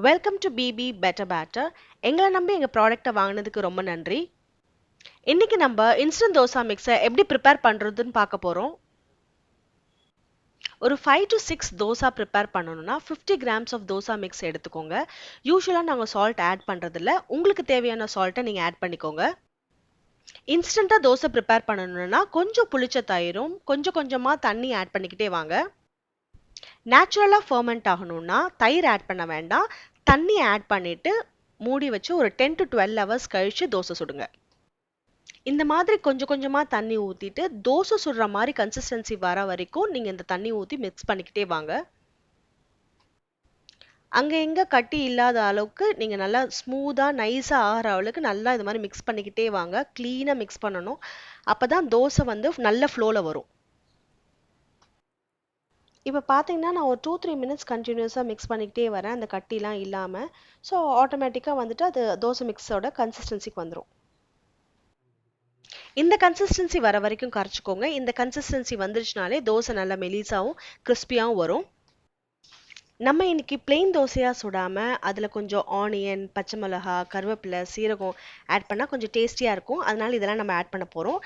Welcome to BB better batter. எங்களை நம்பி எங்கள் ப்ராடக்ட்டை வாங்கினதுக்கு ரொம்ப நன்றி. இன்னைக்கு நம்ம இன்ஸ்டன்ட் தோசா மிக்ஸை எப்படி ப்ரிப்பேர் பண்ணுறதுன்னு பார்க்க போகிறோம். ஒரு 5 to 6 தோசா ப்ரிப்பேர் பண்ணணும்னா 50 கிராம்ஸ் ஆஃப் தோசா மிக்ஸ் எடுத்துக்கோங்க. யூஸ்வலாக நாங்கள் சால்ட் ஆட் பண்ணுறதில்ல, உங்களுக்கு தேவையான சால்ட்டை நீங்கள் ஆட் பண்ணிக்கோங்க. இன்ஸ்டண்ட்டாக தோசை ப்ரிப்பேர் பண்ணணும்னா கொஞ்சம் புளிச்ச தயிரும் கொஞ்சம் கொஞ்சமாக தண்ணி ஆட் பண்ணிக்கிட்டே வாங்க. நேச்சுரலாக ஃபர்மெண்ட் ஆகணும்னா தயிர் ஆட் பண்ண வேண்டாம், தண்ணி ஆட் பண்ணிட்டு மூடி வச்சு ஒரு 10 to 12 ஹவர்ஸ் கழிச்சு தோசை சுடுங்க. இந்த மாதிரி கொஞ்சம் கொஞ்சமாக தண்ணி ஊற்றிட்டு தோசை சுடுற மாதிரி கன்சிஸ்டன்சி வர வரைக்கும் நீங்கள் இந்த தண்ணி ஊற்றி மிக்ஸ் பண்ணிக்கிட்டே வாங்க. அங்கே எங்கே கட்டி இல்லாத அளவுக்கு நீங்கள் நல்லா ஸ்மூத்தாக நைஸாக ஆகிற அளவுக்கு நல்லா இது மாதிரி மிக்ஸ் பண்ணிக்கிட்டே வாங்க. க்ளீனாக மிக்ஸ் பண்ணணும், அப்போ தான் தோசை வந்து நல்ல ஃப்ளோவில் வரும். இப்போ பார்த்தீங்கன்னா நான் ஒரு 2-3 மினிட்ஸ் கண்டினியூஸாக மிக்ஸ் பண்ணிக்கிட்டே வரேன், அந்த கட்டிலாம் இல்லாமல். ஸோ ஆட்டோமேட்டிக்காக வந்துட்டு அது தோசை மிக்ஸோட கன்சிஸ்டன்சிக்கு வந்துடும். இந்த கன்சிஸ்டன்சி வர வரைக்கும் கரைச்சிக்கோங்க. இந்த கன்சிஸ்டன்சி வந்துருச்சுனாலே தோசை நல்லா மெலிசாவும் கிறிஸ்பியாகவும் வரும். நம்ம இன்னைக்கு பிளெயின் தோசையாக சுடாமல் அதில் கொஞ்சம் ஆனியன், பச்சை மிளகா, கருவேப்பிலை, சீரகம் ஆட் பண்ணால் கொஞ்சம் டேஸ்டியாக இருக்கும். அதனால இதெல்லாம் நம்ம ஆட் பண்ண போகிறோம்.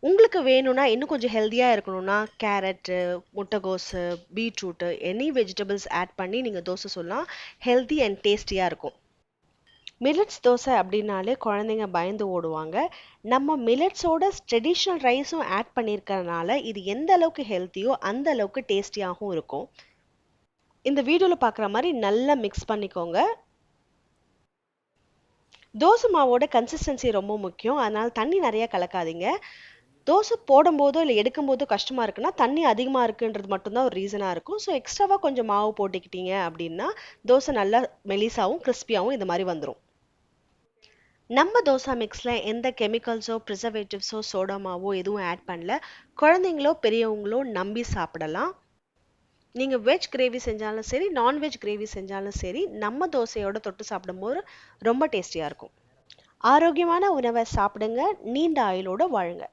உங்களுக்கு வேணும்னா இன்னும் கொஞ்சம் ஹெல்த்தியாக இருக்கணும்னா கேரட்டு, முட்டைகோஸு, பீட்ரூட்டு, எனி வெஜிடபிள்ஸ் ஆட் பண்ணி நீங்கள் தோசை சொல்லலாம். ஹெல்த்தி அண்ட் டேஸ்டியாக இருக்கும். மில்லட்ஸ் தோசை அப்படின்னாலே குழந்தைங்க பயந்து ஓடுவாங்க. நம்ம மில்லட்ஸோட ட்ரெடிஷ்னல் ரைஸும் ஆட் பண்ணியிருக்கறனால இது எந்த அளவுக்கு ஹெல்த்தியோ அந்த அளவுக்கு டேஸ்டியாகவும் இருக்கும். இந்த வீடியோவில் பார்க்குற மாதிரி நல்லா மிக்ஸ் பண்ணிக்கோங்க. தோசை மாவோட கன்சிஸ்டன்சி ரொம்ப முக்கியம், அதனால் தண்ணி நிறையா கலக்காதீங்க. தோசை போடும்போதோ இல்லை எடுக்கும்போதோ கஷ்டமாக இருக்குன்னா தண்ணி அதிகமாக இருக்குன்றது மட்டும்தான் ஒரு ரீசனாக இருக்கும். ஸோ எக்ஸ்ட்ராவாக கொஞ்சம் மாவு போட்டுக்கிட்டீங்க அப்படின்னா தோசை நல்லா மெலிசாவும் கிறிஸ்பியாகவும் இந்த மாதிரி வந்துடும். நம்ம தோசை மிக்ஸில் எந்த கெமிக்கல்ஸோ ப்ரிசர்வேட்டிவ்ஸோ சோடா மாவோ எதுவும் ஆட் பண்ணல. குழந்தைங்களோ பெரியவங்களோ நம்பி சாப்பிடலாம். நீங்கள் வெஜ் கிரேவி செஞ்சாலும் சரி, நான்வெஜ் கிரேவி செஞ்சாலும் சரி, நம்ம தோசையோட தொட்டு சாப்பிடும்போது ரொம்ப டேஸ்டியாக இருக்கும். ஆரோக்கியமான உணவை சாப்பிடுங்க, நீண்ட ஆயுளோட வாழுங்க.